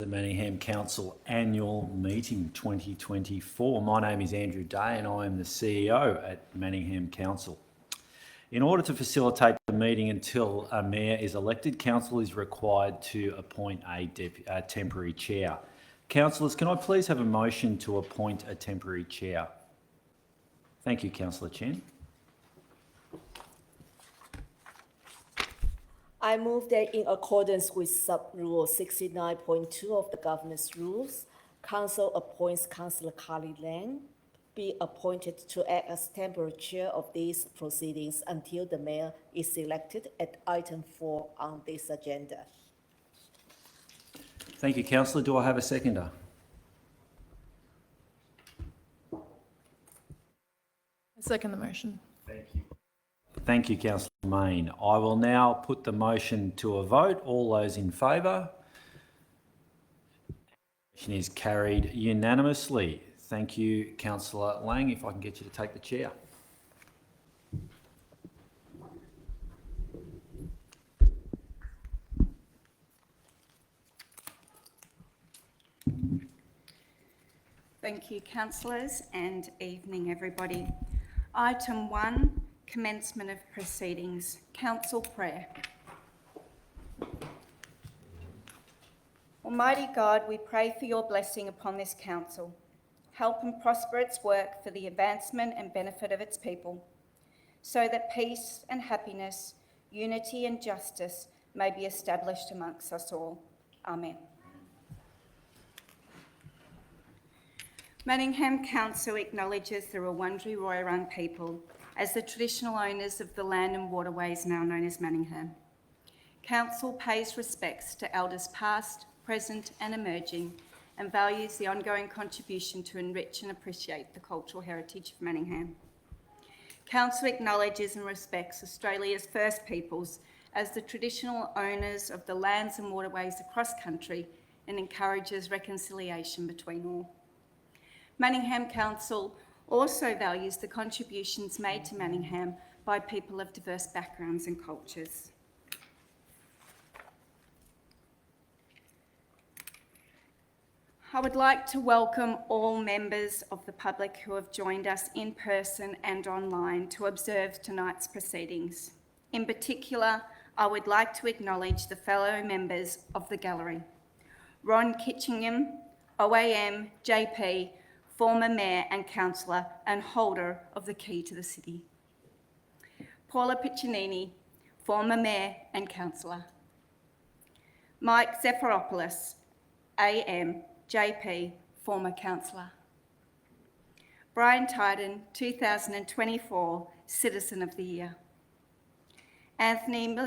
the Manningham Council Annual Meeting 2024. My name is Andrew Day and I am the CEO at Manningham Council. In order to facilitate the meeting until a mayor is elected, Council is required to appoint a temporary chair. Councillors, can I please have a motion to appoint a temporary chair? Thank you, Councillor Chen. I move that in accordance with Sub-Rule 69.2 of the Governance Rules, Council appoints Councillor Carly Lang be appointed to act as temporary chair of these proceedings until the mayor is elected at item 4 on this agenda. Thank you, Councillor. Do I have a seconder? I second the motion. Thank you. Thank you, Councillor Mayne. I will now put the motion to a vote. All those in favour? The motion is carried unanimously. Thank you, Councillor Lang. If I can get you to take the chair. Thank you, councillors, and evening, everybody. Item 1, commencement of proceedings. Council prayer. Almighty God, we pray for your blessing upon this council. Help and prosper its work for the advancement and benefit of its people, so that peace and happiness, unity and justice may be established amongst us all. Amen. Manningham Council acknowledges the Wurundjeri Woiwurrung people as the traditional owners of the land and waterways now known as Manningham. Council pays respects to elders past, present and emerging, and values the ongoing contribution to enrich and appreciate the cultural heritage of Manningham. Council acknowledges and respects Australia's First Peoples as the traditional owners of the lands and waterways across country and encourages reconciliation between all. Manningham Council also values the contributions made to Manningham by people of diverse backgrounds and cultures. I would like to welcome all members of the public who have joined us in person and online to observe tonight's proceedings. In particular, I would like to acknowledge the fellow members of the gallery. Ron Kitchingham, OAM, JP, former Mayor and Councillor and holder of the key to the city. Paula Piccinini, former Mayor and Councillor. Mike Zephyropoulos, AM, JP, former Councillor. Brian Tyden, 2024 Citizen of the Year. Anthony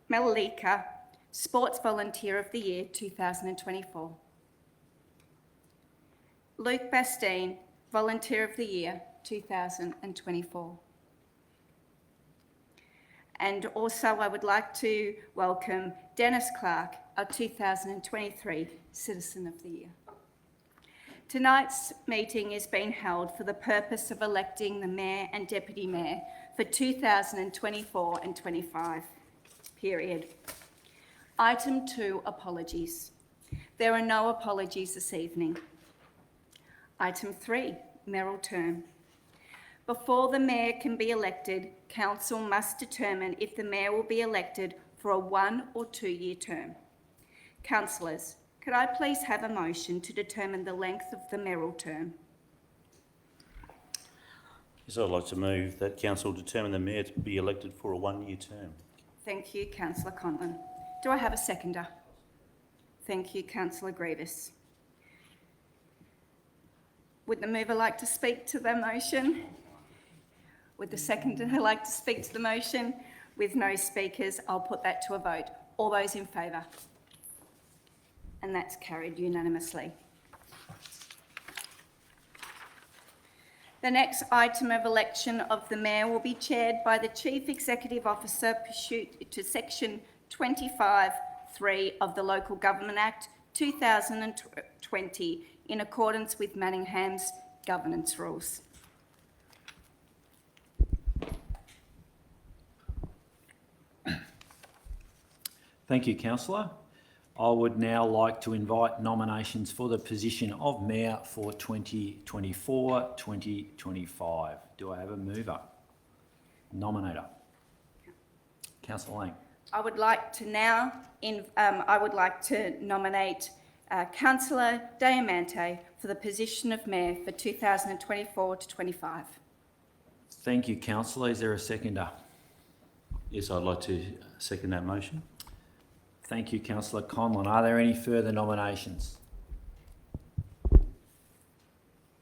Malika, Sports Volunteer of the Year 2024. Luke Bastine, Volunteer of the Year 2024. And also I would like to welcome Dennis Clark, our 2023 Citizen of the Year. Tonight's meeting is being held for the purpose of electing the Mayor and Deputy Mayor for 2024 and 25 period. Item 2, apologies. There are no apologies this evening. Item 3, mayoral term. Before the Mayor can be elected, Council must determine if the Mayor will be elected for a 1 or 2 year term. Councillors, could I please have a motion to determine the length of the mayoral term? Yes, I'd like to move that Council determine the Mayor to be elected for a 1 year term. Thank you, Councillor Conlon. Do I have a seconder? Thank you, Councillor Grievous. Would the mover like to speak to the motion? Would the seconder like to speak to the motion? With no speakers, I'll put that to a vote. All those in favour? And that's carried unanimously. The next item of election of the Mayor will be chaired by the Chief Executive Officer pursuant to Section 25(3) of the Local Government Act 2020 in accordance with Manningham's governance rules. Thank you, Councillor. I would now like to invite nominations for the position of Mayor for 2024-2025. Do I have a mover? Nominator. Councillor Lang. I would like to nominate Councillor Diamante for the position of Mayor for 2024 to 25. Thank you, Councillor. Is there a seconder? Yes, I'd like to second that motion. Thank you, Councillor Conlon. Are there any further nominations?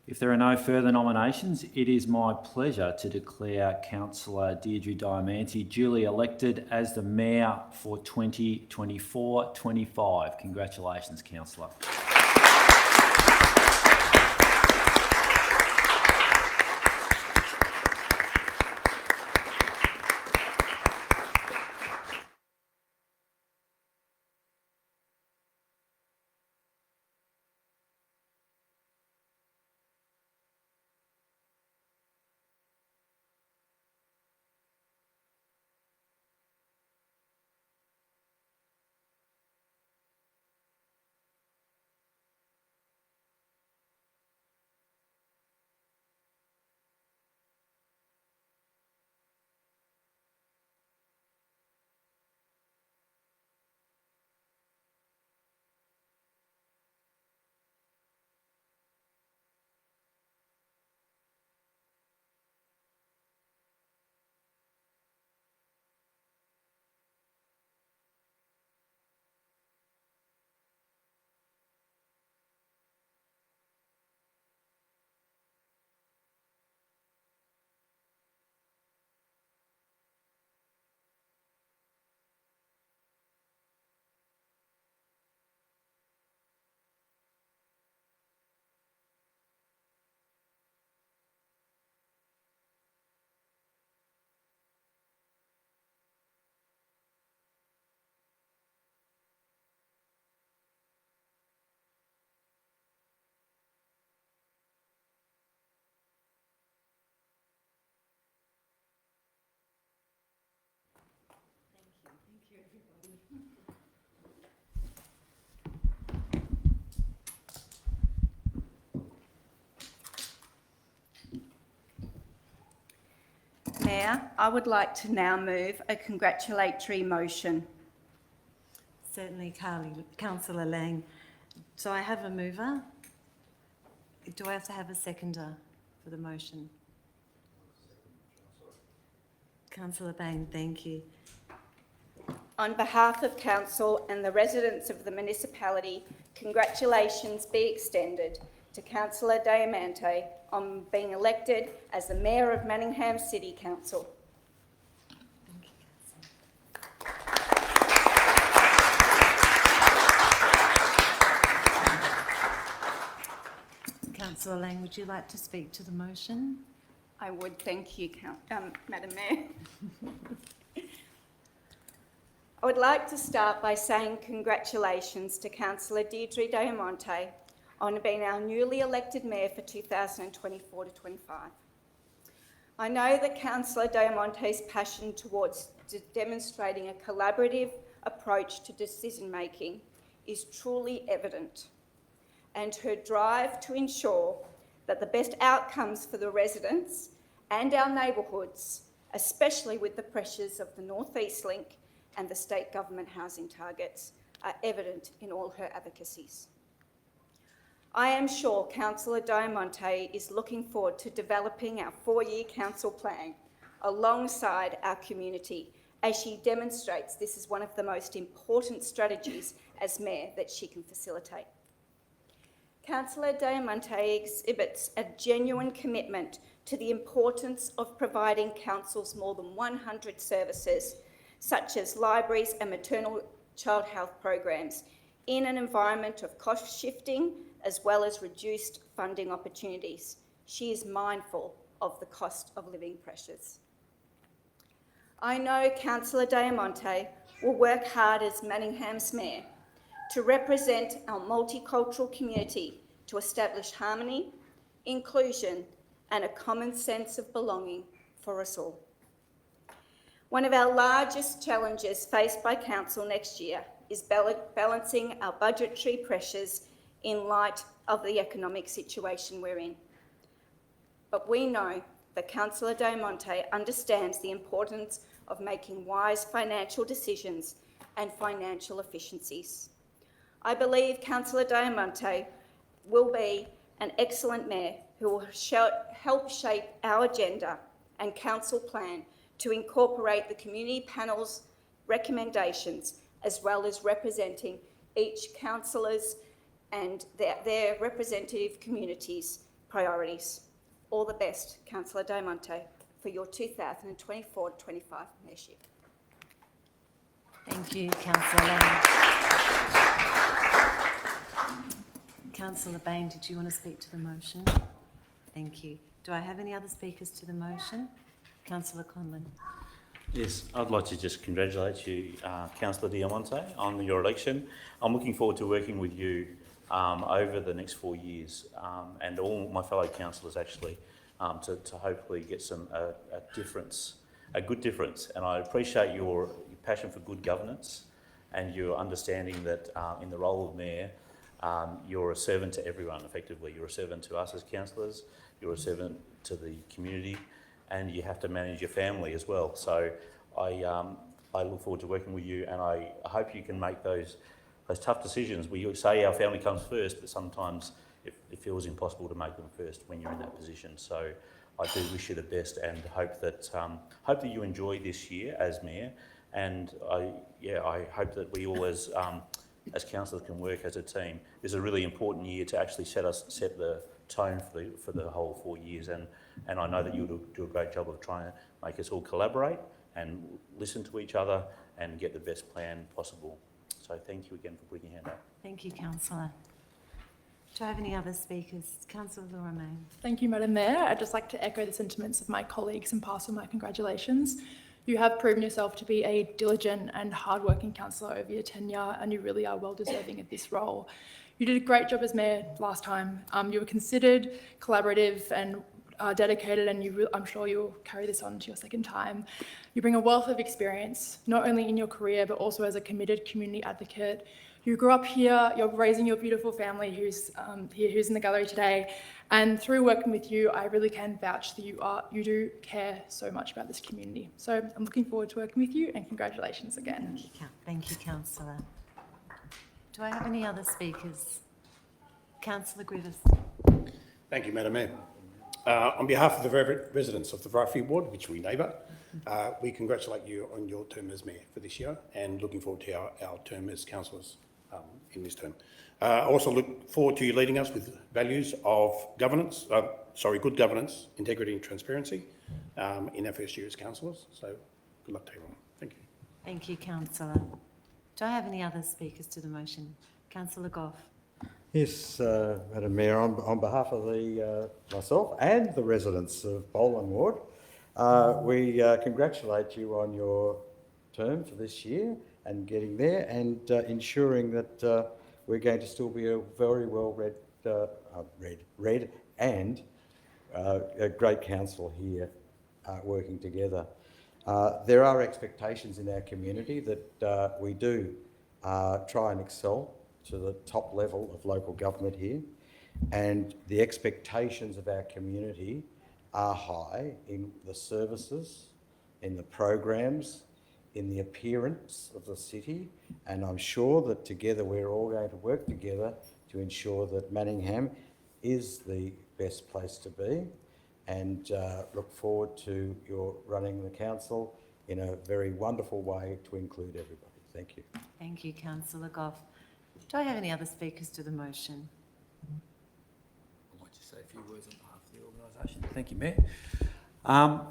If there are no further nominations, it is my pleasure to declare Councillor Deirdre Diamante duly elected as the Mayor for 2024-25. Congratulations, Councillor. Mayor, I would like to now move a congratulatory motion. Certainly, Councillor Lang. So I have a mover. Do I have to have a seconder for the motion? Councillor Bain, thank you. On behalf of Council and the residents of the municipality, congratulations be extended to Councillor Diamante on being elected as the Mayor of Manningham City Council. Thank you, Councillor. Councillor Lang, would you like to speak to the motion? I would, thank you, Madam Mayor. I would like to start by saying congratulations to Councillor Deirdre Diamante on being our newly elected Mayor for 2024 to 25. I know that Councillor Diamante's passion towards demonstrating a collaborative approach to decision making is truly evident, and her drive to ensure that the best outcomes for the residents and our neighbourhoods, especially with the pressures of the North East Link and the state government housing targets, are evident in all her advocacies. I am sure Councillor Diamante is looking forward to developing our 4-year council plan alongside our community as she demonstrates this is one of the most important strategies as Mayor that she can facilitate. Councillor Diamante exhibits a genuine commitment to the importance of providing councils more than 100 services, such as libraries and maternal child health programs, in an environment of cost shifting as well as reduced funding opportunities. She is mindful of the cost of living pressures. I know Councillor Diamante will work hard as Manningham's Mayor to represent our multicultural community, to establish harmony, inclusion, and a common sense of belonging for us all. One of our largest challenges faced by Council next year is balancing our budgetary pressures in light of the economic situation we're in. But we know that Councillor Diamonte understands the importance of making wise financial decisions and financial efficiencies. I believe Councillor Diamonte will be an excellent mayor who will help shape our agenda and council plan to incorporate the community panel's recommendations, as well as representing each councillor's and their representative communities' priorities. All the best, Councillor Diamonte, for your 2024-25 mayorship. Thank you, Councillor Lang. Councillor Bain, did you want to speak to the motion? Thank you. Do I have any other speakers to the motion? Councillor Conlon. Yes, I'd like to just congratulate you, Councillor Diamonte, on your election. I'm looking forward to working with you over the next 4 years, and all my fellow councillors actually, to hopefully get a good difference. And I appreciate your passion for good governance and your understanding that in the role of mayor, you're a servant to everyone effectively. You're a servant to us as councillors, you're a servant to the community, and you have to manage your family as well. So I look forward to working with you, and I hope you can make those tough decisions. We say our family comes first, but sometimes it feels impossible to make them first when you're in that position. So I do wish you the best, and hope that you enjoy this year as mayor. And I hope that we all as councillors can work as a team. This is a really important year to actually set the tone for the whole 4 years, and I know that you'll do a great job of trying to make us all collaborate and listen to each other and get the best plan possible. So thank you again for putting your hand up. Thank you, Councillor. Do I have any other speakers? Councillor Laura May. Thank you, Madam Mayor. I'd just like to echo the sentiments of my colleagues and pass on my congratulations. You have proven yourself to be a diligent and hardworking councillor over your tenure, and you really are well deserving of this role. You did a great job as mayor last time. You were considered, collaborative and dedicated, and I'm sure you'll carry this on to your second time. You bring a wealth of experience, not only in your career, but also as a committed community advocate. You grew up here, you're raising your beautiful family who's in the gallery today, and through working with you, I really can vouch that you do care so much about this community. So I'm looking forward to working with you, and congratulations again. Thank you, Councillor. Do I have any other speakers? Councillor Griffiths. Thank you, Madam Mayor. On behalf of the residents of the Brightree Ward, which we neighbour, we congratulate you on your term as Mayor for this year, and looking forward to our term as councillors in this term. I also look forward to you leading us with values of governance, good governance, integrity and transparency in our first year as councillors. So good luck to everyone. Thank you. Thank you, Councillor. Do I have any other speakers to the motion? Councillor Goff. Yes, Madam Mayor, on behalf of myself and the residents of Boland Ward, we congratulate you on your term for this year and getting there, and ensuring that we're going to still be a very well read and a great council here working together. There are expectations in our community that we do try and excel to the top level of local government here, and the expectations of our community are high in the services, in the programs, in the appearance of the city, and I'm sure that together we're all going to work together to ensure that Manningham is the best place to be, and look forward to your running the council in a very wonderful way to include everybody. Thank you. Thank you, Councillor Goff. Do I have any other speakers to the motion? I'd like to say a few words on behalf of the organisation. Thank you, Mayor.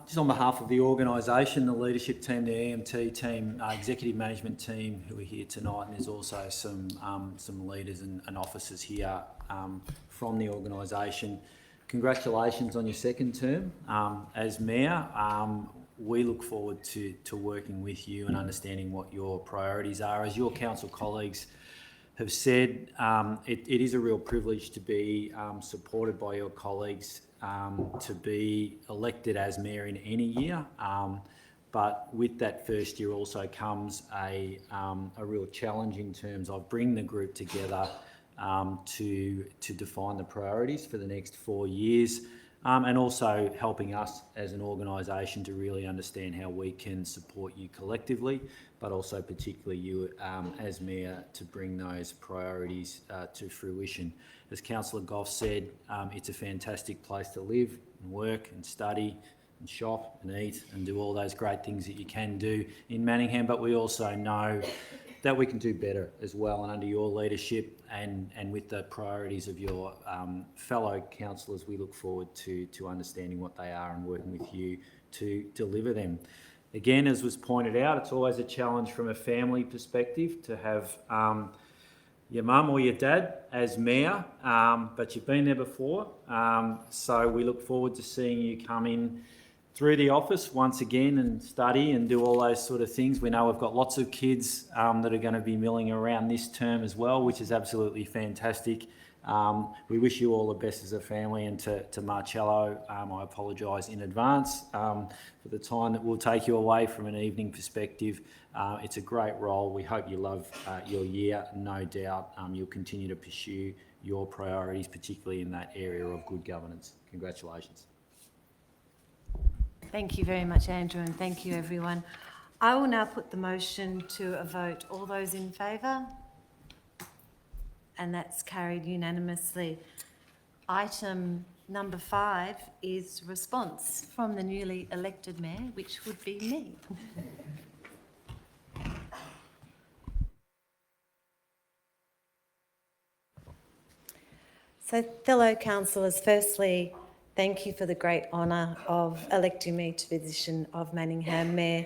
Just on behalf of the organisation, the leadership team, the EMT team, executive management team who are here tonight, and there's also some leaders and officers here from the organisation. Congratulations on your second term as Mayor. We look forward to working with you and understanding what your priorities are. As your council colleagues have said, it is a real privilege to be supported by your colleagues to be elected as Mayor in any year. But with that first year also comes a real challenge in terms of bringing the group together to define the priorities for the next 4 years, and also helping us as an organisation to really understand how we can support you collectively, but also particularly you as Mayor to bring those priorities to fruition. As Councillor Goff said, it's a fantastic place to live and work and study and shop and eat and do all those great things that you can do in Manningham, but we also know that we can do better as well, and under your leadership and with the priorities of your fellow councillors, we look forward to understanding what they are and working with you to deliver them. Again, as was pointed out, it's always a challenge from a family perspective to have your mum or your dad as mayor, but you've been there before, so we look forward to seeing you come in through the office once again and study and do all those sort of things. We know we've got lots of kids that are going to be milling around this term as well, which is absolutely fantastic. We wish you all the best as a family, and to Marcello, I apologise in advance for the time that will take you away from an evening perspective. It's a great role. We hope you love your year. No doubt you'll continue to pursue your priorities, particularly in that area of good governance. Congratulations. Thank you very much, Andrew, and thank you, everyone. I will now put the motion to a vote. All those in favour? And that's carried unanimously. Item number 5 is response from the newly elected mayor, which would be me. So, fellow councillors, firstly, thank you for the great honour of electing me to the position of Manningham Mayor.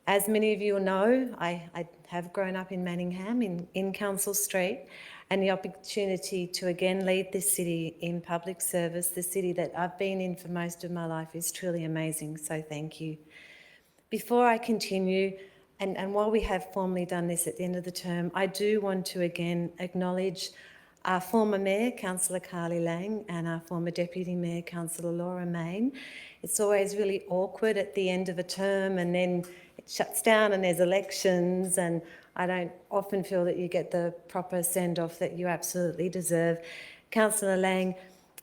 As many of you will know, I have grown up in Manningham in Council Street, and the opportunity to again lead this city in public service, the city that I've been in for most of my life, is truly amazing, so thank you. Before I continue, and while we have formally done this at the end of the term, I do want to again acknowledge our former Mayor, Councillor Carly Lang, and our former Deputy Mayor, Councillor Laura Main. It's always really awkward at the end of a term, and then it shuts down and there's elections, and I don't often feel that you get the proper send-off that you absolutely deserve. Councillor Lang,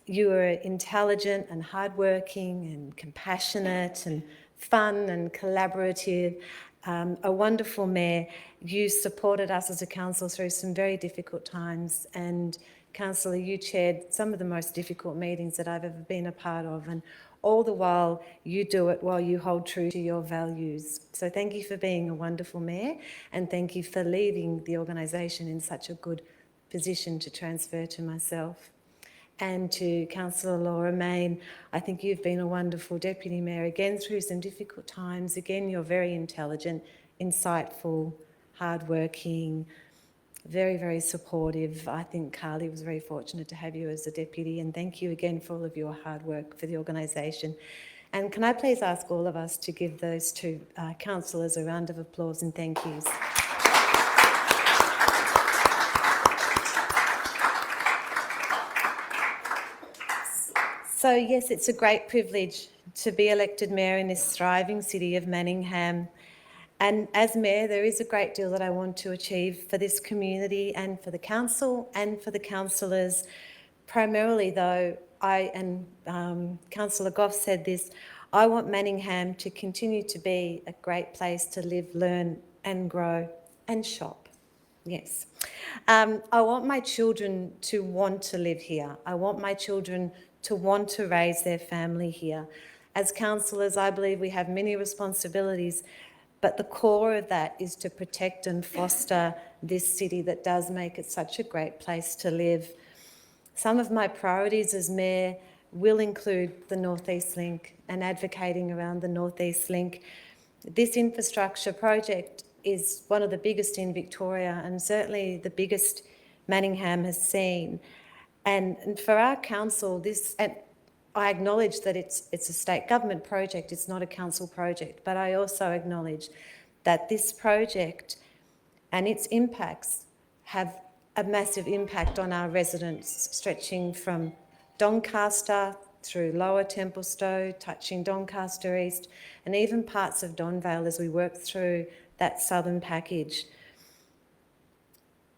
you are intelligent and hardworking and compassionate and fun and collaborative, a wonderful mayor. You supported us as a council through some very difficult times, and Councillor, you chaired some of the most difficult meetings that I've ever been a part of, and all the while you do it while you hold true to your values. So thank you for being a wonderful mayor, and thank you for leaving the organisation in such a good position to transfer to myself. And to Councillor Laura Main, I think you've been a wonderful Deputy Mayor, again through some difficult times. Again, you're very intelligent, insightful, hardworking, very, very supportive. I think Carly was very fortunate to have you as a Deputy, and thank you again for all of your hard work for the organisation. And can I please ask all of us to give those two councillors a round of applause and thank yous. So yes, it's a great privilege to be elected Mayor in this thriving city of Manningham. And as Mayor, there is a great deal that I want to achieve for this community and for the council and for the councillors. Primarily though, Councillor Goff said this, I want Manningham to continue to be a great place to live, learn and grow and shop. Yes. I want my children to want to live here. I want my children to want to raise their family here. As councillors, I believe we have many responsibilities, but the core of that is to protect and foster this city that does make it such a great place to live. Some of my priorities as Mayor will include the North East Link and advocating around the North East Link. This infrastructure project is one of the biggest in Victoria and certainly the biggest Manningham has seen. And for our council, and I acknowledge that it's a state government project, it's not a council project, but I also acknowledge that this project and its impacts have a massive impact on our residents, stretching from Doncaster through Lower Templestowe, touching Doncaster East, and even parts of Donvale as we work through that southern package.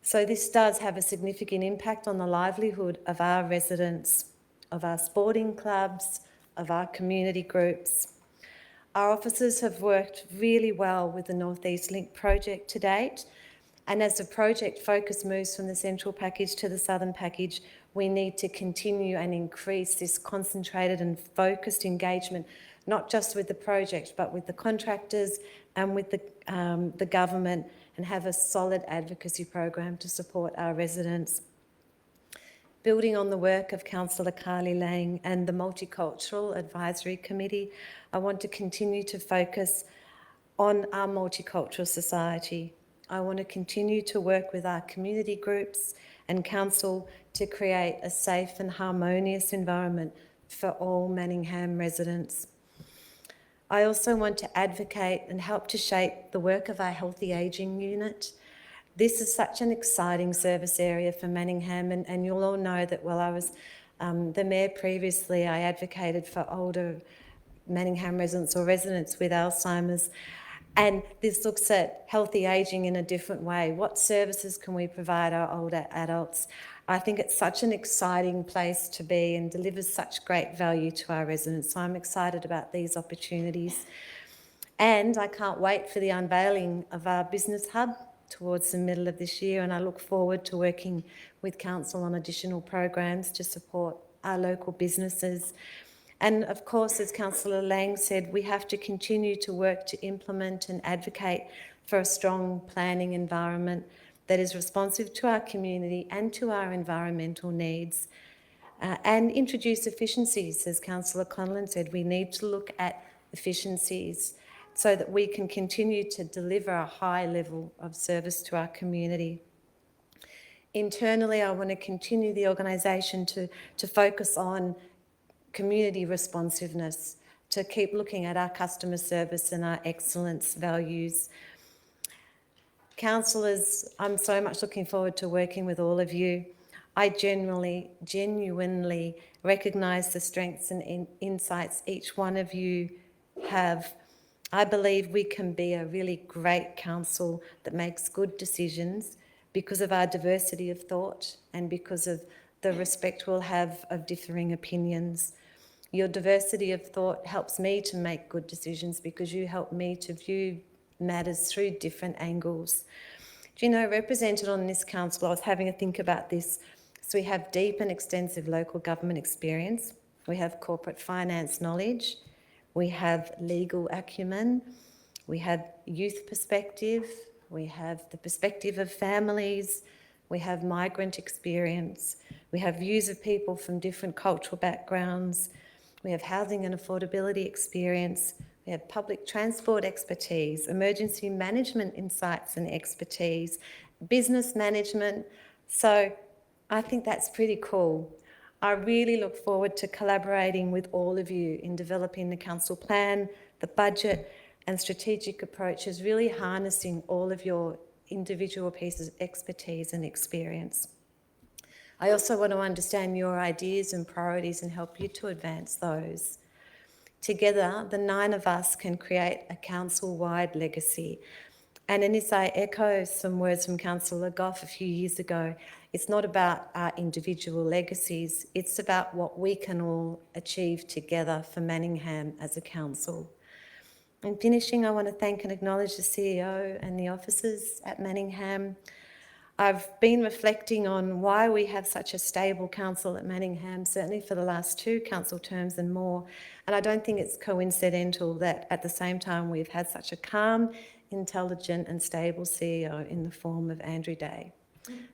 So this does have a significant impact on the livelihood of our residents, of our sporting clubs, of our community groups. Our officers have worked really well with the North East Link project to date, and as the project focus moves from the central package to the southern package, we need to continue and increase this concentrated and focused engagement, not just with the project, but with the contractors and with the government, and have a solid advocacy program to support our residents. Building on the work of Councillor Carly Lang and the Multicultural Advisory Committee, I want to continue to focus on our multicultural society. I want to continue to work with our community groups and council to create a safe and harmonious environment for all Manningham residents. I also want to advocate and help to shape the work of our Healthy Ageing Unit. This is such an exciting service area for Manningham, and you'll all know that while I was the Mayor previously, I advocated for older Manningham residents or residents with Alzheimer's. And this looks at healthy ageing in a different way. What services can we provide our older adults? I think it's such an exciting place to be and delivers such great value to our residents. So I'm excited about these opportunities. And I can't wait for the unveiling of our business hub towards the middle of this year, and I look forward to working with Council on additional programs to support our local businesses. And of course, as Councillor Lang said, we have to continue to work to implement and advocate for a strong planning environment that is responsive to our community and to our environmental needs, and introduce efficiencies. As Councillor Conlon said, we need to look at efficiencies so that we can continue to deliver a high level of service to our community. Internally, I want to continue the organisation to focus on community responsiveness, to keep looking at our customer service and our excellence values. Councillors, I'm so much looking forward to working with all of you. I genuinely recognise the strengths and insights each one of you have. I believe we can be a really great council that makes good decisions because of our diversity of thought and because of the respect we'll have of differing opinions. Your diversity of thought helps me to make good decisions because you help me to view matters through different angles. Do you know, represented on this council, I was having a think about this. So we have deep and extensive local government experience. We have corporate finance knowledge. We have legal acumen. We have youth perspective. We have the perspective of families. We have migrant experience. We have views of people from different cultural backgrounds. We have housing and affordability experience. We have public transport expertise, emergency management insights and expertise, business management. So I think that's pretty cool. I really look forward to collaborating with all of you in developing the council plan, the budget and strategic approaches, really harnessing all of your individual pieces of expertise and experience. I also want to understand your ideas and priorities and help you to advance those. Together, the 9 of us can create a council-wide legacy. And in this, I echo some words from Councillor Goff a few years ago. It's not about our individual legacies, it's about what we can all achieve together for Manningham as a council. In finishing, I want to thank and acknowledge the CEO and the officers at Manningham. I've been reflecting on why we have such a stable council at Manningham, certainly for the last 2 council terms and more. And I don't think it's coincidental that at the same time we've had such a calm, intelligent and stable CEO in the form of Andrew Day.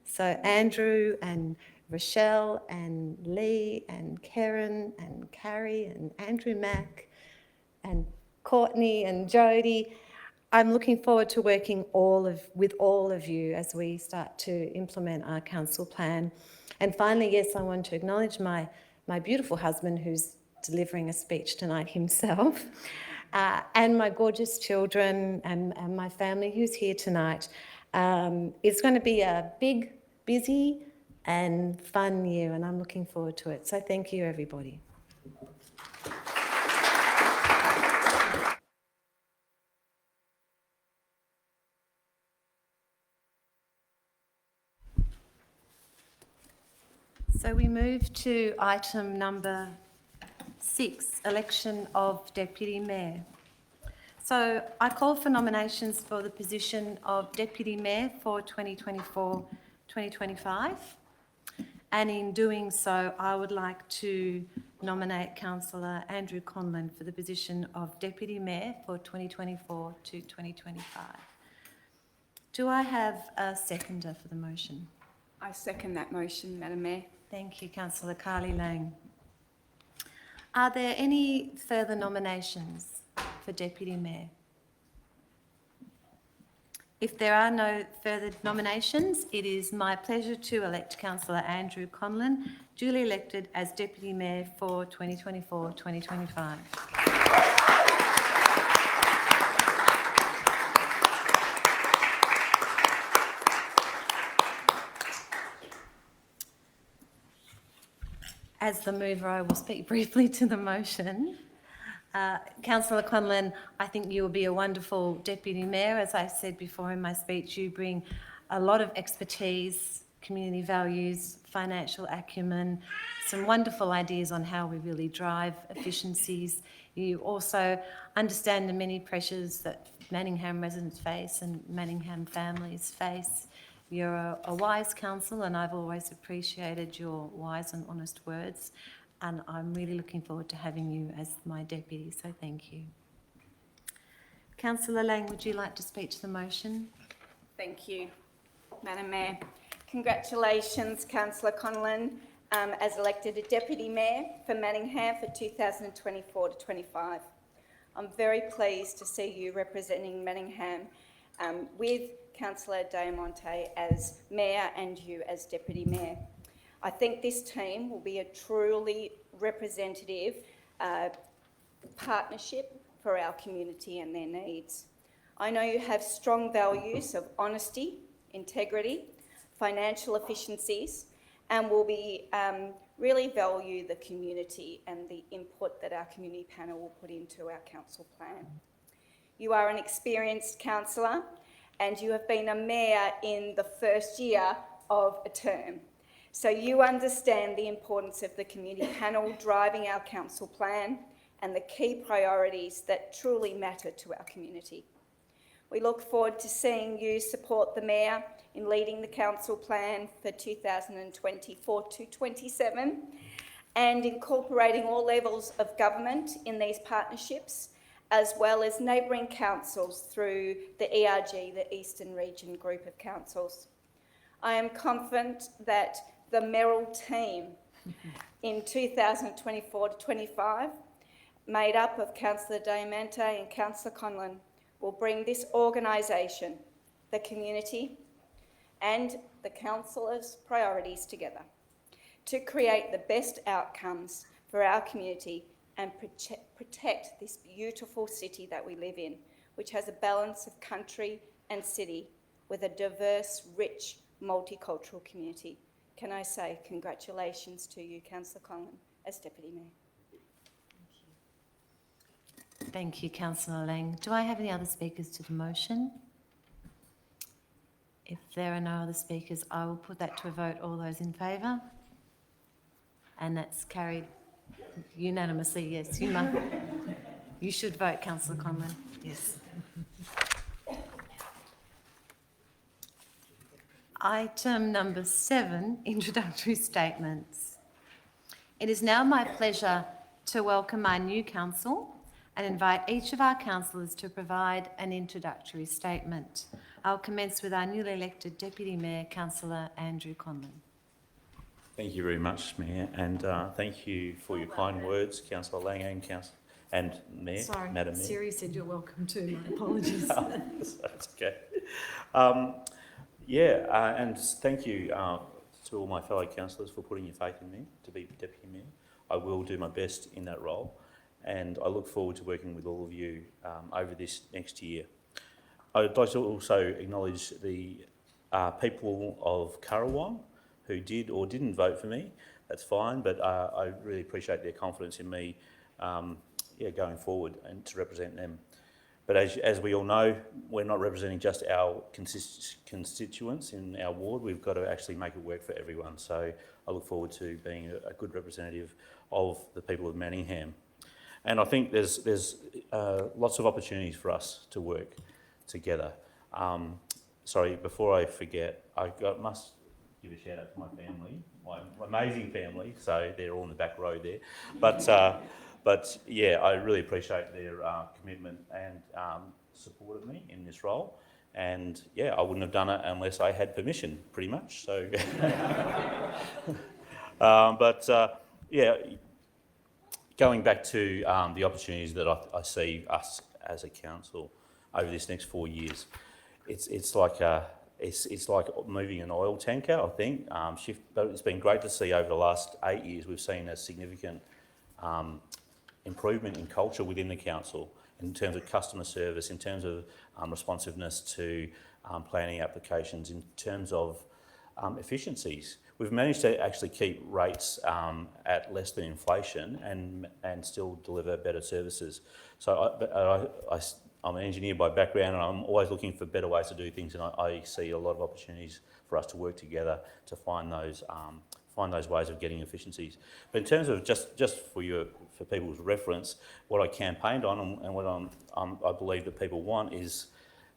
So Andrew and Rochelle and Lee and Karen and Carrie and Andrew Mack and Courtney and Jody, I'm looking forward to working with all of you as we start to implement our council plan. And finally, yes, I want to acknowledge my beautiful husband who's delivering a speech tonight himself, and my gorgeous children and my family who's here tonight. It's going to be a big, busy and fun year, and I'm looking forward to it. So thank you, everybody. So we move to item number 6, election of Deputy Mayor. So I call for nominations for the position of Deputy Mayor for 2024-2025. And in doing so, I would like to nominate Councillor Andrew Conlon for the position of Deputy Mayor for 2024 to 2025. Do I have a seconder for the motion? I second that motion, Madam Mayor. Thank you, Councillor Carly Lang. Are there any further nominations for Deputy Mayor? If there are no further nominations, it is my pleasure to elect Councillor Andrew Conlon, duly elected as Deputy Mayor for 2024-2025. As the mover, I will speak briefly to the motion. Councillor Conlon, I think you will be a wonderful Deputy Mayor. As I said before in my speech, you bring a lot of expertise, community values, financial acumen, some wonderful ideas on how we really drive efficiencies. You also understand the many pressures that Manningham residents face and Manningham families face. You're a wise council, and I've always appreciated your wise and honest words, and I'm really looking forward to having you as my deputy, so thank you. Councillor Lang, would you like to speak to the motion? Thank you, Madam Mayor. Congratulations, Councillor Conlon, as elected a Deputy Mayor for Manningham for 2024 to 25. I'm very pleased to see you representing Manningham with Councillor Diamonte as Mayor and you as Deputy Mayor. I think this team will be a truly representative partnership for our community and their needs. I know you have strong values of honesty, integrity, financial efficiencies, and will be really value the community and the input that our community panel will put into our council plan. You are an experienced councillor, and you have been a mayor in the first year of a term. So you understand the importance of the community panel driving our council plan and the key priorities that truly matter to our community. We look forward to seeing you support the mayor in leading the council plan for 2024 to 27 and incorporating all levels of government in these partnerships, as well as neighbouring councils through the ERG, the Eastern Region Group of Councils. I am confident that the Merrill team in 2024 to 25, made up of Councillor Diamante and Councillor Conlon, will bring this organisation, the community and the councillors' priorities together to create the best outcomes for our community and protect this beautiful city that we live in, which has a balance of country and city with a diverse, rich, multicultural community. Can I say congratulations to you, Councillor Conlon, as Deputy Mayor. Thank you, Councillor Lang. Do I have any other speakers to the motion? If there are no other speakers, I will put that to a vote. All those in favour? And that's carried unanimously, yes. You should vote, Councillor Conlon. Yes. Item number 7, introductory statements. It is now my pleasure to welcome our new council and invite each of our councillors to provide an introductory statement. I'll commence with our newly elected Deputy Mayor, Councillor Andrew Conlon. Thank you very much, Mayor, and thank you for your kind words, Councillor Lang and Mayor, Sorry, Madam Mayor. Siri said you're welcome too. My apologies. That's okay. And thank you to all my fellow councillors for putting your faith in me to be Deputy Mayor. I will do my best in that role, and I look forward to working with all of you over this next year. I'd like to also acknowledge the people of Currawong who did or didn't vote for me. That's fine, but I really appreciate their confidence in me going forward and to represent them. But as we all know, we're not representing just our constituents in our ward. We've got to actually make it work for everyone. So I look forward to being a good representative of the people of Manningham. And I think there's lots of opportunities for us to work together. Sorry, before I forget, must give a shout out to my family, my amazing family. So they're all in the back row there. But yeah, I really appreciate their commitment and support of me in this role. And yeah, I wouldn't have done it unless I had permission, pretty much. So, yeah, going back to the opportunities that I see us as a council over this next 4 years, it's like moving an oil tanker, I think. But it's been great to see over the last 8 years. We've seen a significant improvement in culture within the council in terms of customer service, in terms of responsiveness to planning applications, in terms of efficiencies. We've managed to actually keep rates at less than inflation and still deliver better services. So I'm an engineer by background, and I'm always looking for better ways to do things, and I see a lot of opportunities for us to work together to find those ways of getting efficiencies. But in terms of just for people's reference, what I campaigned on and what I believe that people want is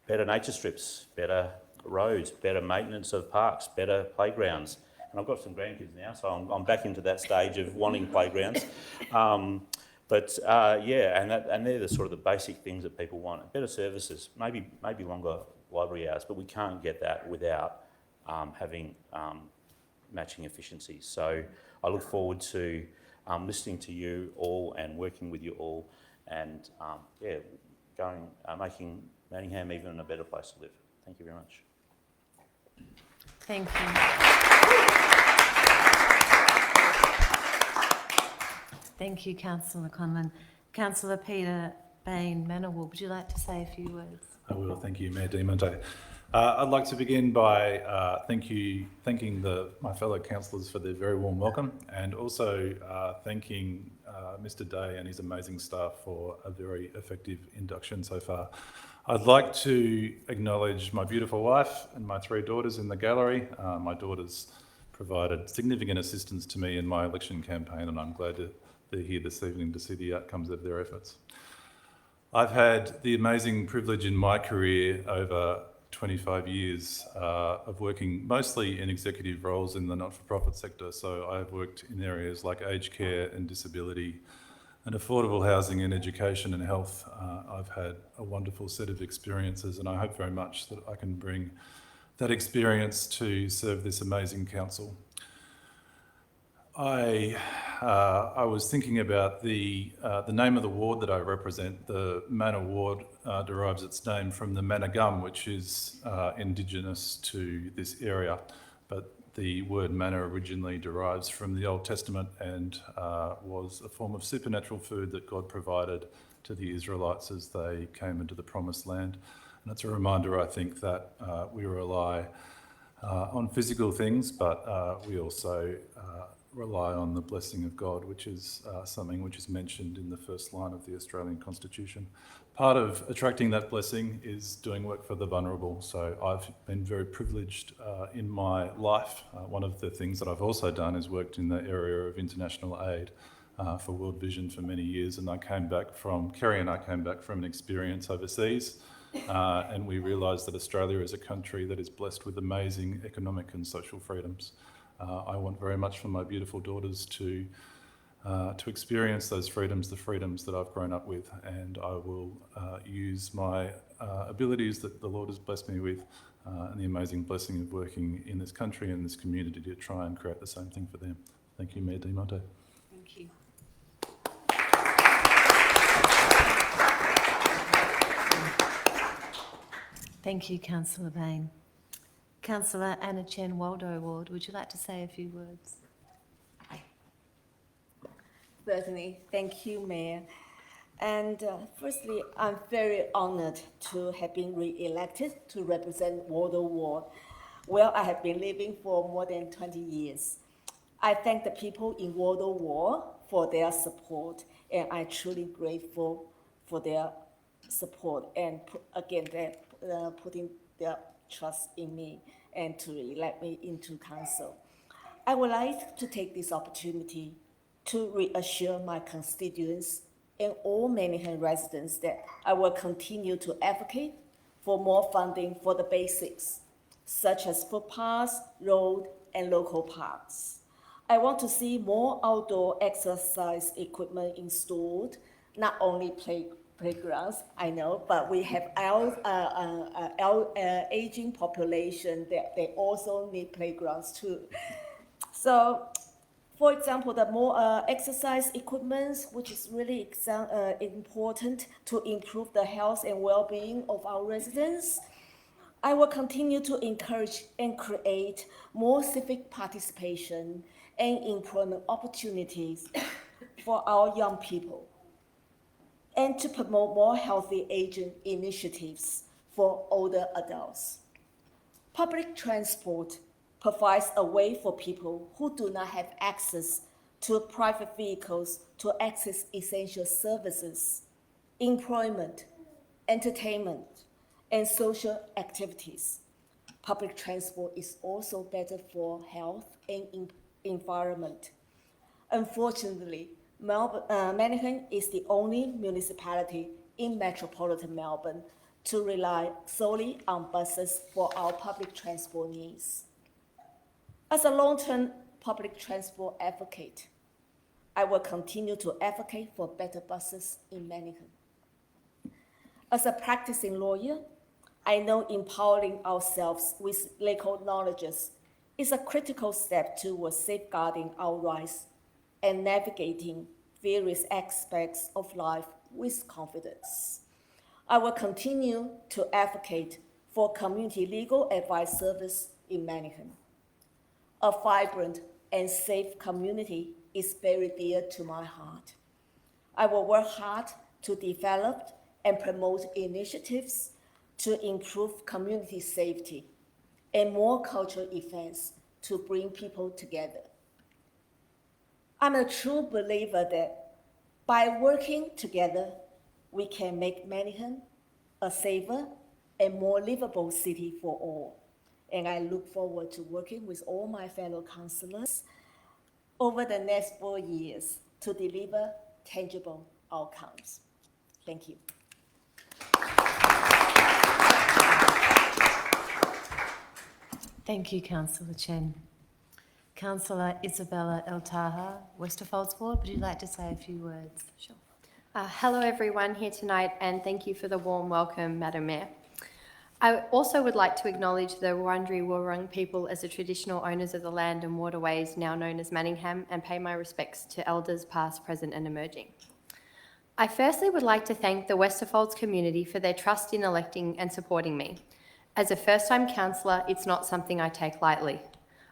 better nature strips, better roads, better maintenance of parks, better playgrounds. And I've got some grandkids now, so I'm back into that stage of wanting playgrounds. Yeah, and they're the sort of the basic things that people want. Better services, maybe longer library hours, but we can't get that without having matching efficiencies. So I look forward to listening to you all and working with you all, and making Manningham even a better place to live. Thank you very much. Thank you. Thank you, Councillor Conlon. Councillor Peter Bain Manawar, would you like to say a few words? I will. Thank you, Mayor Di Monte. I'd like to begin by thanking my fellow councillors for their very warm welcome, and also thanking Mr. Day and his amazing staff for a very effective induction so far. I'd like to acknowledge my beautiful wife and my 3 daughters in the gallery. My daughters provided significant assistance to me in my election campaign, and I'm glad they're here this evening to see the outcomes of their efforts. I've had the amazing privilege in my career over 25 years of working mostly in executive roles in the not-for-profit sector. So I've worked in areas like aged care and disability and affordable housing and education and health. I've had a wonderful set of experiences, and I hope very much that I can bring that experience to serve this amazing council. I was thinking about the name of the ward that I represent. The Manor Ward derives its name from the manna gum, which is indigenous to this area. But the word manna originally derives from the Old Testament and was a form of supernatural food that God provided to the Israelites as they came into the Promised Land. And it's a reminder, I think, that we rely on physical things, but we also rely on the blessing of God, which is something which is mentioned in the first line of the Australian Constitution. Part of attracting that blessing is doing work for the vulnerable. So I've been very privileged in my life. One of the things that I've also done is worked in the area of international aid for World Vision for many years, and Kerry and I came back from an experience overseas, and we realised that Australia is a country that is blessed with amazing economic and social freedoms. I want very much for my beautiful daughters to experience those freedoms, the freedoms that I've grown up with, and I will use my abilities that the Lord has blessed me with and the amazing blessing of working in this country and this community to try and create the same thing for them. Thank you, Mayor Di Monte. Thank you. Thank you, Councillor Bain. Councillor Anna Chen Waldo Ward, would you like to say a few words? Certainly. Thank you, Mayor. And firstly, I'm very honoured to have been re-elected to represent Waldo Ward, where I have been living for more than 20 years. I thank the people in Waldo Ward for their support, and I'm truly grateful for their support and again, they're putting their trust in me and to elect me into council. I would like to take this opportunity to reassure my constituents and all Manningham residents that I will continue to advocate for more funding for the basics, such as footpaths, road, and local parks. I want to see more outdoor exercise equipment installed, not only playgrounds, I know, but we have our aging population that they also need playgrounds too. So, for example, the more exercise equipment, which is really important to improve the health and well-being of our residents. I will continue to encourage and create more civic participation and employment opportunities for our young people, and to promote more healthy aging initiatives for older adults. Public transport provides a way for people who do not have access to private vehicles to access essential services, employment, entertainment, and social activities. Public transport is also better for health and environment. Unfortunately, Manningham is the only municipality in metropolitan Melbourne to rely solely on buses for our public transport needs. As a long-term public transport advocate, I will continue to advocate for better buses in Manningham. As a practicing lawyer, I know empowering ourselves with legal knowledge is a critical step towards safeguarding our rights and navigating various aspects of life with confidence. I will continue to advocate for community legal advice service in Manningham. A vibrant and safe community is very dear to my heart. I will work hard to develop and promote initiatives to improve community safety and more cultural events to bring people together. I'm a true believer that by working together, we can make Manningham a safer and more livable city for all. And I look forward to working with all my fellow councillors over the next 4 years to deliver tangible outcomes. Thank you. Thank you, Councillor Chen. Councillor Isabella El-Taha, Westerfolds Ward, would you like to say a few words? Sure. Hello everyone here tonight, and thank you for the warm welcome, Madam Mayor. I also would like to acknowledge the Wurundjeri Wurrung people as the traditional owners of the land and waterways now known as Manningham, and pay my respects to elders past, present and emerging. I firstly would like to thank the Westerfolds community for their trust in electing and supporting me. As a first-time councillor, it's not something I take lightly.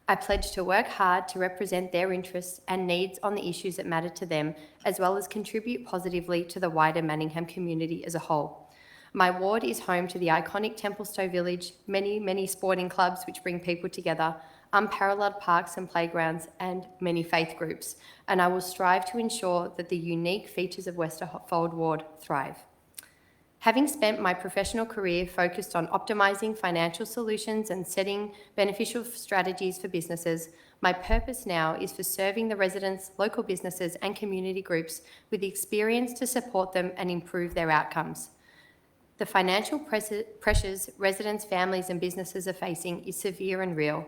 I pledge to work hard to represent their interests and needs on the issues that matter to them, as well as contribute positively to the wider Manningham community as a whole. My ward is home to the iconic Templestowe Village, many sporting clubs which bring people together, unparalleled parks and playgrounds, and many faith groups, and I will strive to ensure that the unique features of Westerfold Ward thrive. Having spent my professional career focused on optimising financial solutions and setting beneficial strategies for businesses, my purpose now is for serving the residents, local businesses and community groups with the experience to support them and improve their outcomes. The financial pressures residents, families and businesses are facing is severe and real.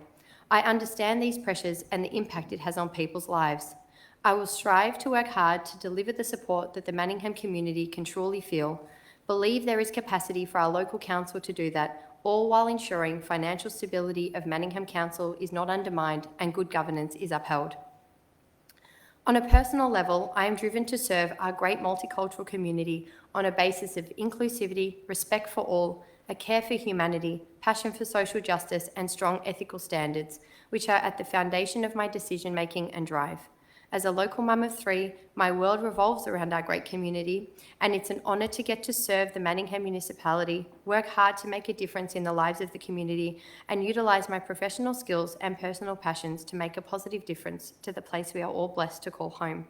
I understand these pressures and the impact it has on people's lives. I will strive to work hard to deliver the support that the Manningham community can truly feel, believe there is capacity for our local council to do that, all while ensuring financial stability of Manningham Council is not undermined and good governance is upheld. On a personal level, I am driven to serve our great multicultural community on a basis of inclusivity, respect for all, a care for humanity, passion for social justice and strong ethical standards, which are at the foundation of my decision-making and drive. As a local mum of 3, my world revolves around our great community, and it's an honour to get to serve the Manningham municipality, work hard to make a difference in the lives of the community, and utilise my professional skills and personal passions to make a positive difference to the place we are all blessed to call home.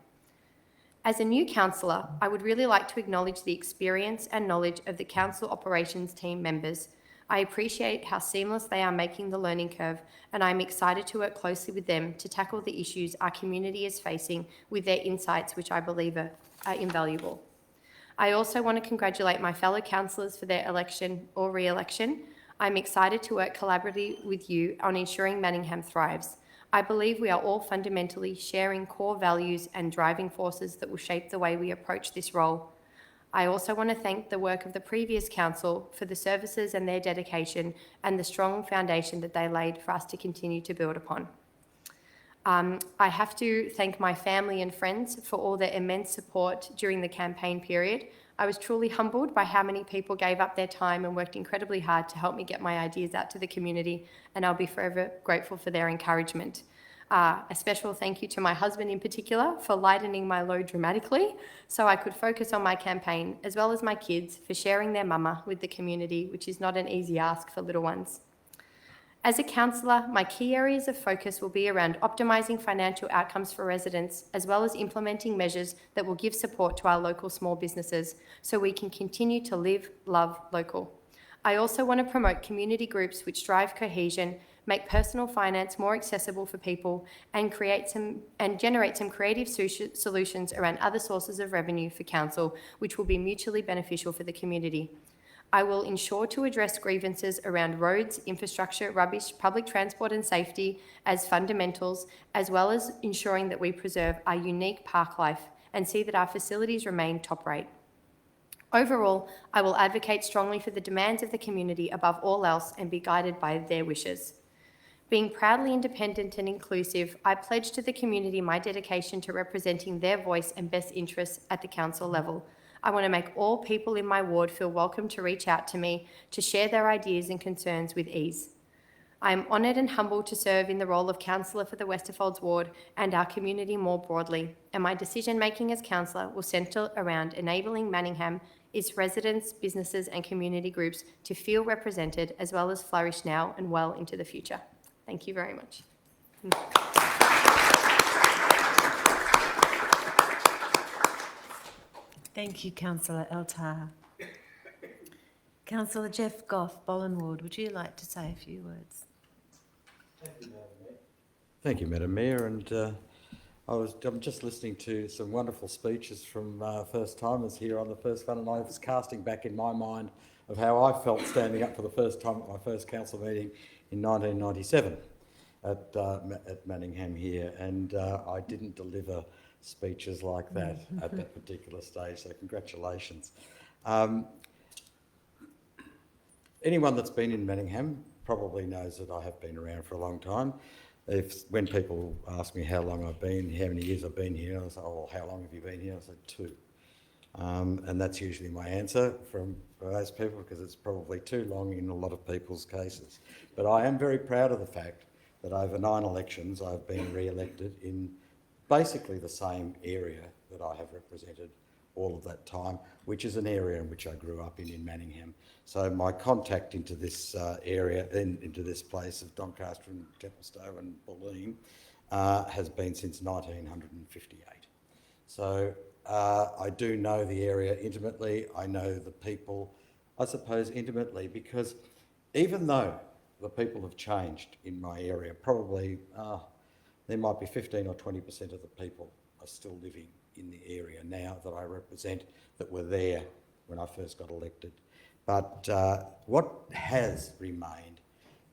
As a new councillor, I would really like to acknowledge the experience and knowledge of the council operations team members. I appreciate how seamless they are making the learning curve, and I am excited to work closely with them to tackle the issues our community is facing with their insights, which I believe are invaluable. I also want to congratulate my fellow councillors for their election or re-election. I'm excited to work collaboratively with you on ensuring Manningham thrives. I believe we are all fundamentally sharing core values and driving forces that will shape the way we approach this role. I also want to thank the work of the previous council for the services and their dedication and the strong foundation that they laid for us to continue to build upon. I have to thank my family and friends for all their immense support during the campaign period. I was truly humbled by how many people gave up their time and worked incredibly hard to help me get my ideas out to the community, and I'll be forever grateful for their encouragement. A special thank you to my husband in particular for lightening my load dramatically so I could focus on my campaign, as well as my kids for sharing their mama with the community, which is not an easy ask for little ones. As a councillor, my key areas of focus will be around optimising financial outcomes for residents, as well as implementing measures that will give support to our local small businesses so we can continue to live, love local. I also want to promote community groups which drive cohesion, make personal finance more accessible for people, and generate some creative solutions around other sources of revenue for council, which will be mutually beneficial for the community. I will ensure to address grievances around roads, infrastructure, rubbish, public transport and safety as fundamentals, as well as ensuring that we preserve our unique park life and see that our facilities remain top rate. Overall, I will advocate strongly for the demands of the community above all else and be guided by their wishes. Being proudly independent and inclusive, I pledge to the community my dedication to representing their voice and best interests at the council level. I want to make all people in my ward feel welcome to reach out to me to share their ideas and concerns with ease. I am honoured and humbled to serve in the role of councillor for the Westerfolds ward and our community more broadly, and my decision-making as councillor will centre around enabling Manningham, its residents, businesses and community groups to feel represented as well as flourish now and well into the future. Thank you very much. Thank you, Councillor El-Taha. Councillor Jeff Goff, Boland Ward, would you like to say a few words? Thank you, Madam Mayor. And I'm just listening to some wonderful speeches from first-timers here on the first one, and I was casting back in my mind of how I felt standing up for the first time at my first council meeting in 1997 at Manningham here, and I didn't deliver speeches like that at that particular stage, so congratulations. Anyone that's been in Manningham probably knows that I have been around for a long time. When people ask me how long I've been, how many years I've been here, I say, oh, well, how long have you been here? I say 2. And that's usually my answer for those people, because it's probably too long in a lot of people's cases. But I am very proud of the fact that over 9 elections I've been re-elected in basically the same area that I have represented all of that time, which is an area in which I grew up in Manningham. So my contact into this area, into this place of Doncaster and Templestowe and Bulleen has been since 1958. So I do know the area intimately. I know the people, I suppose, intimately, because even though the people have changed in my area, probably there might be 15 or 20% of the people are still living in the area now that I represent that were there when I first got elected. But what has remained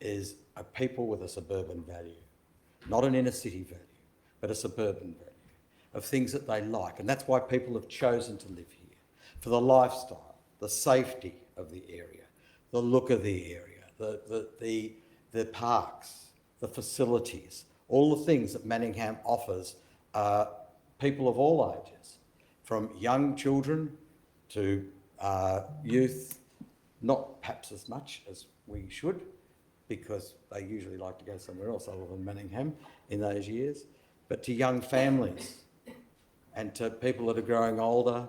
is a people with a suburban value, not an inner city value, but a suburban value of things that they like. And that's why people have chosen to live here, for the lifestyle, the safety of the area, the look of the area, the parks, the facilities, all the things that Manningham offers people of all ages, from young children to youth, not perhaps as much as we should, because they usually like to go somewhere else other than Manningham in those years, but to young families and to people that are growing older.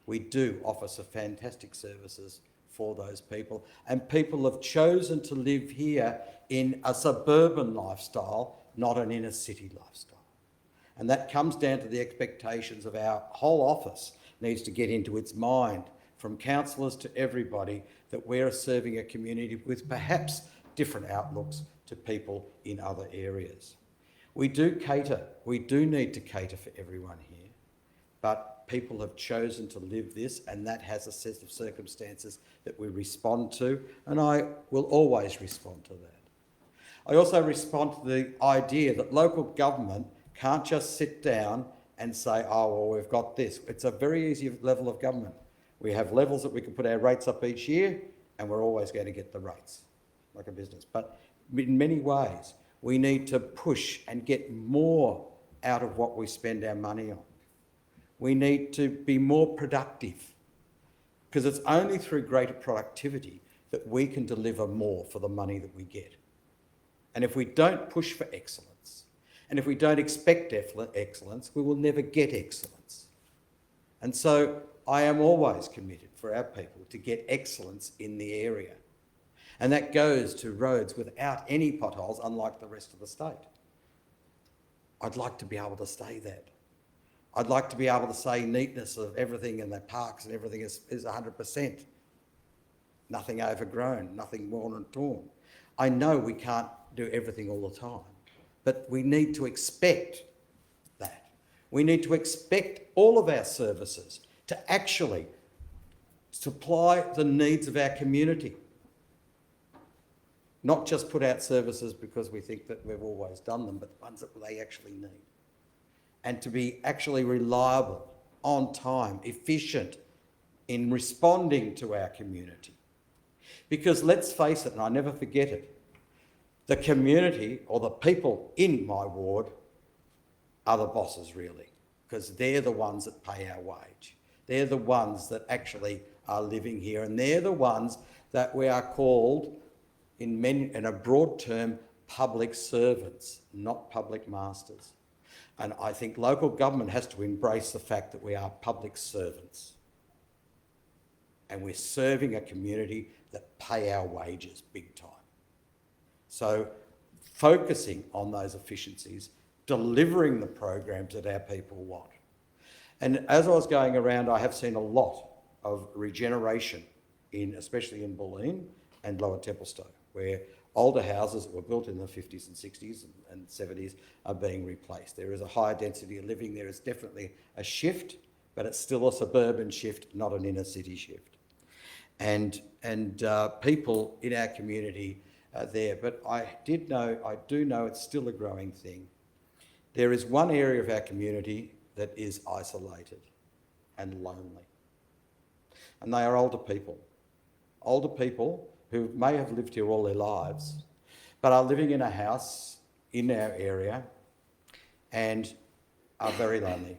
We do offer some fantastic services for those people, and people have chosen to live here in a suburban lifestyle, not an inner city lifestyle. And that comes down to the expectations of our whole office needs to get into its mind, from councillors to everybody, that we're serving a community with perhaps different outlooks to people in other areas. We do need to cater for everyone here, but people have chosen to live this, and that has a set of circumstances that we respond to, and I will always respond to that. I also respond to the idea that local government can't just sit down and say, oh, well, we've got this. It's a very easy level of government. We have levels that we can put our rates up each year, and we're always going to get the rates, like a business. But in many ways, we need to push and get more out of what we spend our money on. We need to be more productive, because it's only through greater productivity that we can deliver more for the money that we get. And if we don't push for excellence, and if we don't expect excellence, we will never get excellence. And so I am always committed for our people to get excellence in the area. And that goes to roads without any potholes, unlike the rest of the state. I'd like to be able to say that. I'd like to be able to say neatness of everything in the parks and everything is 100%. Nothing overgrown, nothing worn and torn. I know we can't do everything all the time, but we need to expect that. We need to expect all of our services to actually supply the needs of our community. Not just put out services because we think that we've always done them, but ones that they actually need. And to be actually reliable, on time, efficient in responding to our community. Because let's face it, and I never forget it, the community or the people in my ward are the bosses really, because they're the ones that pay our wage. They're the ones that actually are living here, and they're the ones that we are called, in a broad term, public servants, not public masters. And I think local government has to embrace the fact that we are public servants. And we're serving a community that pay our wages big time. So focusing on those efficiencies, delivering the programs that our people want. And as I was going around, I have seen a lot of regeneration, especially in Bulleen and Lower Templestowe, where older houses that were built in the 50s and 60s and 70s are being replaced. There is a higher density of living. There is definitely a shift, but it's still a suburban shift, not an inner city shift. And people in our community are there. But I do know it's still a growing thing. There is one area of our community that is isolated and lonely. And they are older people. Older people who may have lived here all their lives, but are living in a house in our area and are very lonely.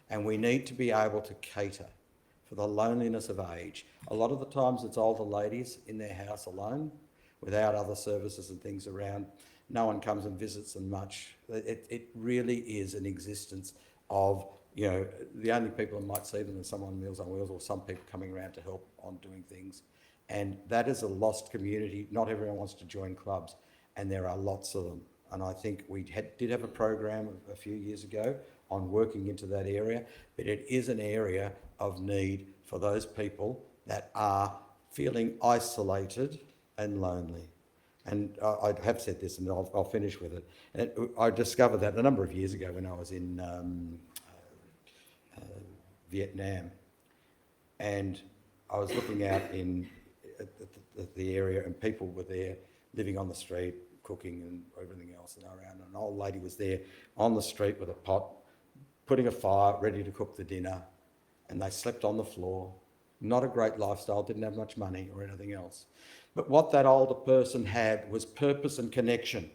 And we need to be able to cater for the loneliness of age. A lot of the times it's older ladies in their house alone, without other services and things around. No one comes and visits them much. It really is an existence of, the only people that might see them are someone on Meals on Wheels or some people coming around to help on doing things. And that is a lost community. Not everyone wants to join clubs, and there are lots of them. And I think we did have a program a few years ago on working into that area, but it is an area of need for those people that are feeling isolated and lonely. And I have said this, and I'll finish with it. And I discovered that a number of years ago when I was in Vietnam, and I was looking out at the area, and people were there living on the street, cooking and everything else and around. An old lady was there on the street with a pot, putting a fire, ready to cook the dinner, and they slept on the floor. Not a great lifestyle, didn't have much money or anything else. But what that older person had was purpose and connection.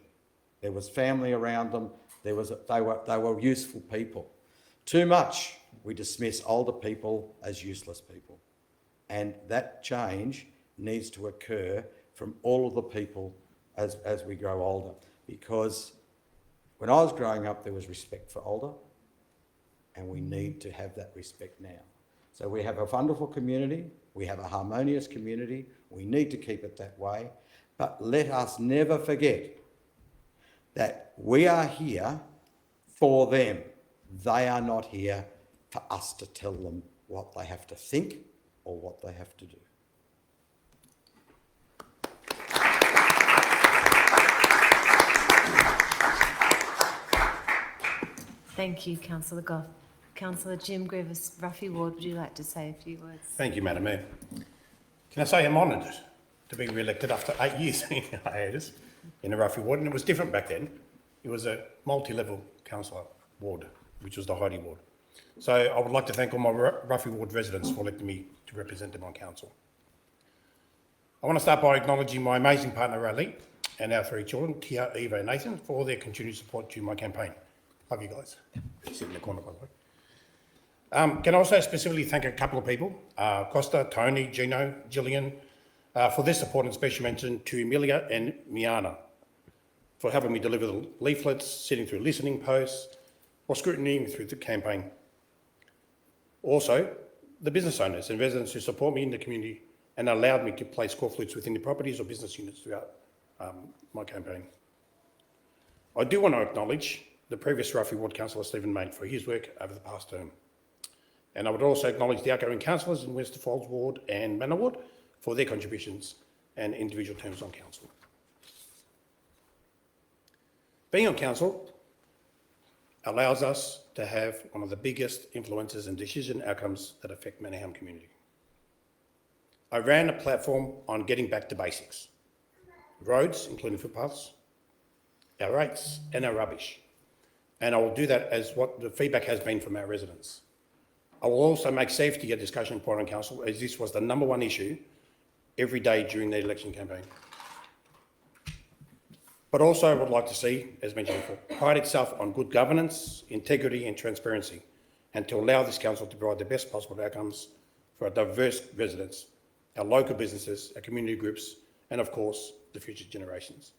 There was family around them. They were useful people. Too much, we dismiss older people as useless people. And that change needs to occur from all of the people as we grow older. Because when I was growing up, there was respect for older, and we need to have that respect now. So we have a wonderful community, we have a harmonious community, we need to keep it that way, but let us never forget that we are here for them. They are not here for us to tell them what they have to think or what they have to do. Thank you, Councillor Goff. Councillor Jim Grievous, Ruffy Ward, would you like to say a few words? Thank you, Madam Mayor. Can I say I'm honoured to be re-elected after 8 years in hiatus in the Ruffy Ward, and it was different back then. It was a multi-level councillor ward, which was the Heidi Ward. So I would like to thank all my Ruffy Ward residents for electing me to represent them on council. I want to start by acknowledging my amazing partner, Riley, and our 3 children, Tia, Eva and Nathan, for all their continued support during my campaign. Love you guys. Sit in the corner, by the way. Can I also specifically thank a couple of people, Costa, Tony, Gino, Gillian, for their support, and special mention to Emilia and Miana for helping me deliver the leaflets, sitting through listening posts, or scrutinying through the campaign. Also, the business owners and residents who support me in the community and allowed me to place corflutes within the properties or business units throughout my campaign. I do want to acknowledge the previous Ruffy Ward Councillor, Stephen Main, for his work over the past term. And I would also acknowledge the outgoing councillors in Westerfolds Ward and Manor Ward for their contributions and individual terms on council. Being on council allows us to have one of the biggest influences and decision outcomes that affect Manningham community. I ran a platform on getting back to basics. Roads, including footpaths, our rates and our rubbish. And I will do that as what the feedback has been from our residents. I will also make safety a discussion point on council, as this was the #1 issue every day during the election campaign. But also I would like to see, as mentioned before, pride itself on good governance, integrity and transparency, and to allow this council to provide the best possible outcomes for our diverse residents, our local businesses, our community groups, and of course, the future generations.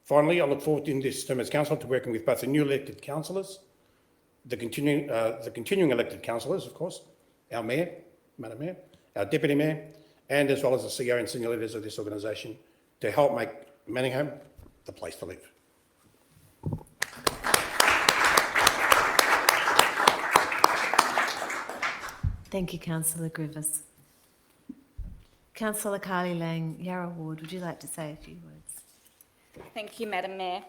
Finally, I look forward in this term as councillor to working with both the new elected councillors, the continuing elected councillors, of course, our Mayor, Madam Mayor, our Deputy Mayor, and as well as the CEO and senior leaders of this organisation to help make Manningham the place to live. Thank you, Councillor Grievous. Councillor Carly Lang, Yarra Ward, would you like to say a few words? Thank you, Madam Mayor.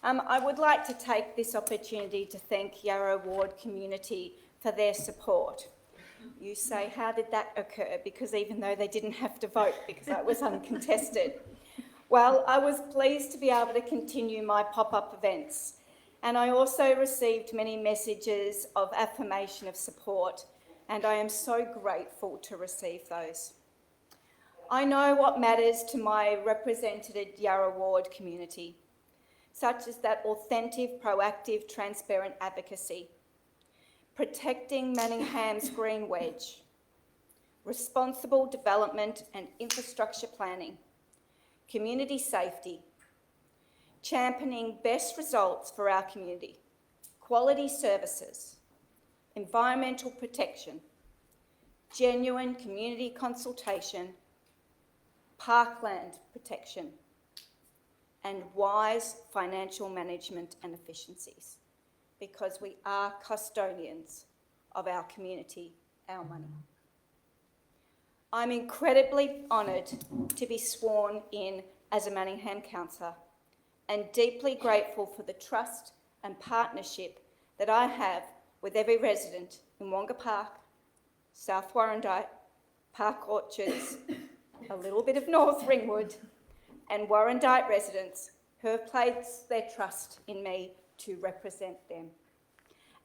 I would like to take this opportunity to thank Yarra Ward community for their support. You say, how did that occur? Because even though they didn't have to vote because I was uncontested. Well, I was pleased to be able to continue my pop-up events, and I also received many messages of affirmation of support, and I am so grateful to receive those. I know what matters to my represented Yarra Ward community, such as that authentic, proactive, transparent advocacy, protecting Manningham's green wedge, responsible development and infrastructure planning, community safety, championing best results for our community, quality services, environmental protection, genuine community consultation, parkland protection, and wise financial management and efficiencies, because we are custodians of our community, our money. I'm incredibly honoured to be sworn in as a Manningham councillor and deeply grateful for the trust and partnership that I have with every resident in Wonga Park, South Warrandyte, Park Orchards, a little bit of North Ringwood, and Warrandyte residents who have placed their trust in me to represent them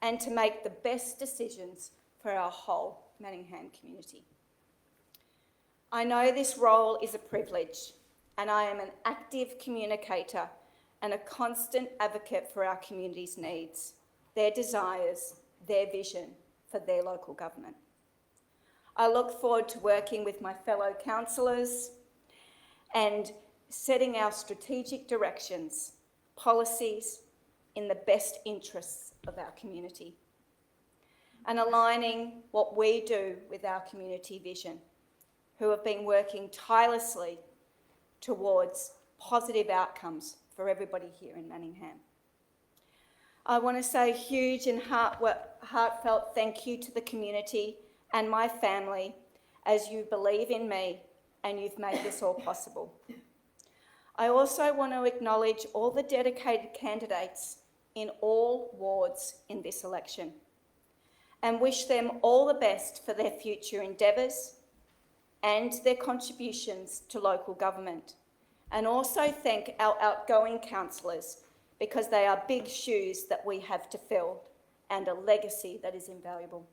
and to make the best decisions for our whole Manningham community. I know this role is a privilege, and I am an active communicator and a constant advocate for our community's needs, their desires, their vision for their local government. I look forward to working with my fellow councillors and setting our strategic directions, policies in the best interests of our community, and aligning what we do with our community vision, who have been working tirelessly towards positive outcomes for everybody here in Manningham. I want to say a huge and heartfelt thank you to the community and my family as you believe in me and you've made this all possible. I also want to acknowledge all the dedicated candidates in all wards in this election and wish them all the best for their future endeavours and their contributions to local government. And also thank our outgoing councillors because they are big shoes that we have to fill and a legacy that is invaluable.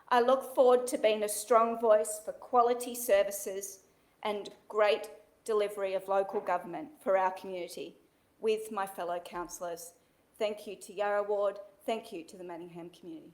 I look forward to being a strong voice for quality services and great delivery of local government for our community with my fellow councillors. Thank you to Yarra Ward, thank you to the Manningham community.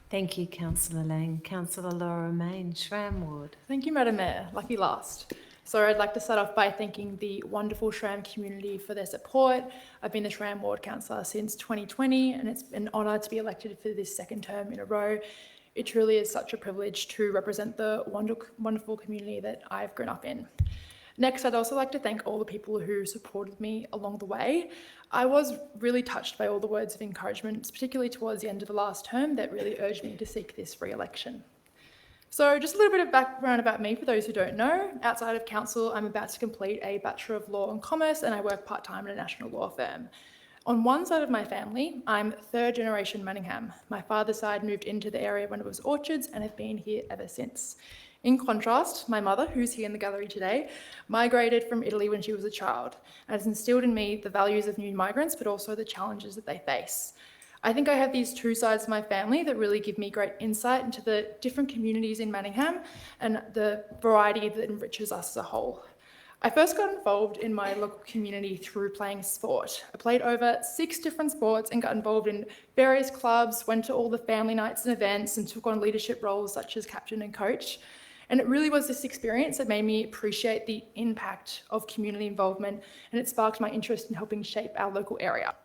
Thank you, Councillor Lang. Councillor Laura Main, Shram Ward. Thank you, Madam Mayor. Lucky last. So I'd like to start off by thanking the wonderful Shram community for their support. I've been the Shram Ward Councillor since 2020 and it's an honour to be elected for this second term in a row. It truly is such a privilege to represent the wonderful community that I've grown up in. Next, I'd also like to thank all the people who supported me along the way. I was really touched by all the words of encouragement, particularly towards the end of the last term, that really urged me to seek this re-election. So just a little bit of background about me for those who don't know. Outside of council, I'm about to complete a Bachelor of Law and Commerce and I work part-time in a national law firm. On one side of my family, I'm third generation Manningham. My father's side moved into the area when it was orchards and have been here ever since. In contrast, my mother, who's here in the gallery today, migrated from Italy when she was a child and has instilled in me the values of new migrants, but also the challenges that they face. I think I have these two sides of my family that really give me great insight into the different communities in Manningham and the variety that enriches us as a whole. I first got involved in my local community through playing sport. I played over 6 different sports and got involved in various clubs, went to all the family nights and events and took on leadership roles such as captain and coach. And it really was this experience that made me appreciate the impact of community involvement and it sparked my interest in helping shape our local area.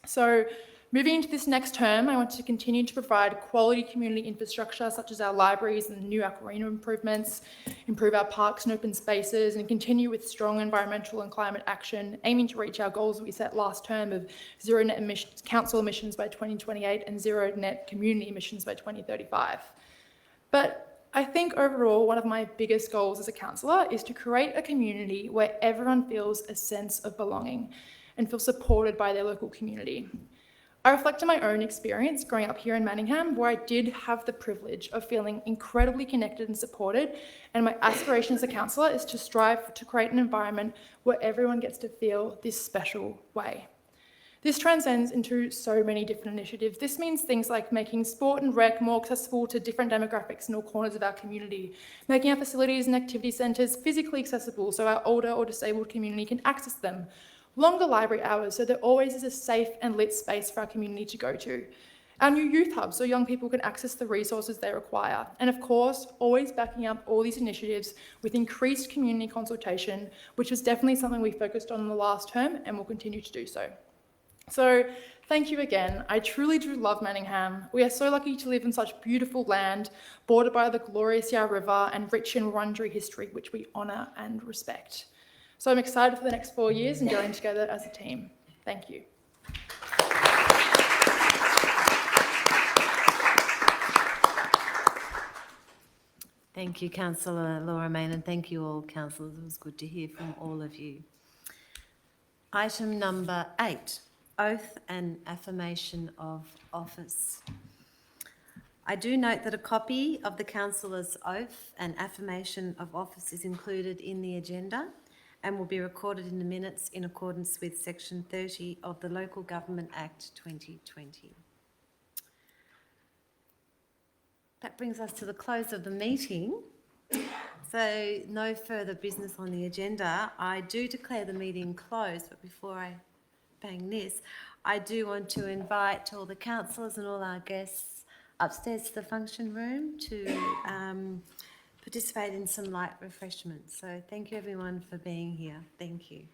So moving into this next term, I want to continue to provide quality community infrastructure such as our libraries and new aquarina improvements, improve our parks and open spaces and continue with strong environmental and climate action, aiming to reach our goals that we set last term of zero net council emissions by 2028 and zero net community emissions by 2035. But I think overall, one of my biggest goals as a councillor is to create a community where everyone feels a sense of belonging and feels supported by their local community. I reflect on my own experience growing up here in Manningham, where I did have the privilege of feeling incredibly connected and supported, and my aspiration as a councillor is to strive to create an environment where everyone gets to feel this special way. This transcends into so many different initiatives. This means things like making sport and rec more accessible to different demographics in all corners of our community, making our facilities and activity centres physically accessible so our older or disabled community can access them, longer library hours so there always is a safe and lit space for our community to go to, our new youth hub so young people can access the resources they require, and of course, always backing up all these initiatives with increased community consultation, which was definitely something we focused on in the last term and will continue to do so. So thank you again. I truly do love Manningham. We are so lucky to live in such beautiful land, bordered by the glorious Yarra River and rich in Wurundjeri history, which we honour and respect. So I'm excited for the next 4 years and going together as a team. Thank you. Thank you, Councillor Laura Main, and thank you all, councillors. It was good to hear from all of you. Item number 8. Oath and affirmation of office. I do note that a copy of the councillor's oath and affirmation of office is included in the agenda and will be recorded in the minutes in accordance with Section 30 of the Local Government Act 2020. That brings us to the close of the meeting. So no further business on the agenda. I do declare the meeting closed, but before I bang this, I do want to invite all the councillors and all our guests upstairs to the function room to participate in some light refreshments. So thank you everyone for being here. Thank you.